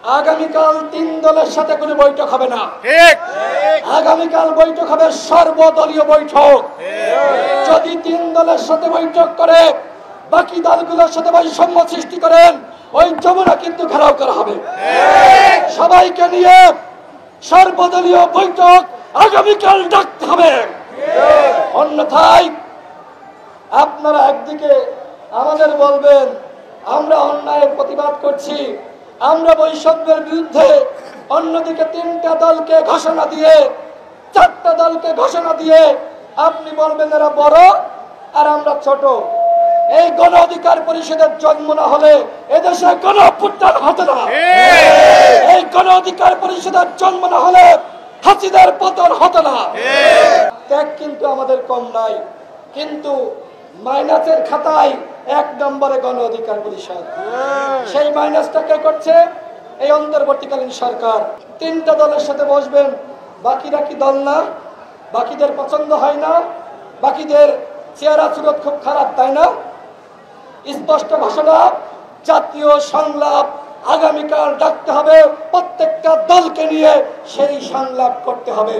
আগামীকাল 3 দলের সাথে কোনো বৈঠক হবে না। ঠিক। আগামীকাল বৈঠক হবে সর্বদলীয় বৈঠক। যদি 3 দলের সাথে বৈঠক করে বাকি দলগুলোর সাথে বৈষম্য সৃষ্টি করেন, ওই যমুনা কিন্তু ঘেরাও করা হবে। সবাইকে নিয়ে সর্বদলীয় বৈঠক আগামীকাল ডাকতে হবে। অন্যথায় আপনারা একদিকে আমাদের বলবেন আমরা অন্যায়ের প্রতিবাদ করছি, আমরা বৈষম্যের বিরুদ্ধে, অন্যদিকে 3টা দলকে ঘোষণা দিয়ে 4টা দলকে ঘোষণা দিয়ে আপনি বলবেন এরা বড় আর আমরা ছোট। এই গণ অধিকার পরিষদের জন্ম না হলে এদেশে গণ অভ্যুত্থান হতো না। এই গণ অধিকার পরিষদের জন্ম না হলে হাসিনার পতন হতো না। ত্যাগ কিন্তু আমাদের কম নাই, কিন্তু মাইনাসের খাতায় 1 নম্বরে গণ অধিকার পরিষদ। সেই মাইনাসটা কে করছে? এই অন্তর্বর্তীকালীন সরকার। 3টা দলের সাথে বসবেন, বাকিরা কি দল না? বাকিদের পছন্দ হয় না? বাকিদের চেহারা সুরত খুব খারাপ, তাই না? স্পষ্ট ঘোষণা, জাতীয় সংলাপ আগামীকাল ডাকতে হবে। প্রত্যেকটা দলকে নিয়ে সেই সংলাপ করতে হবে।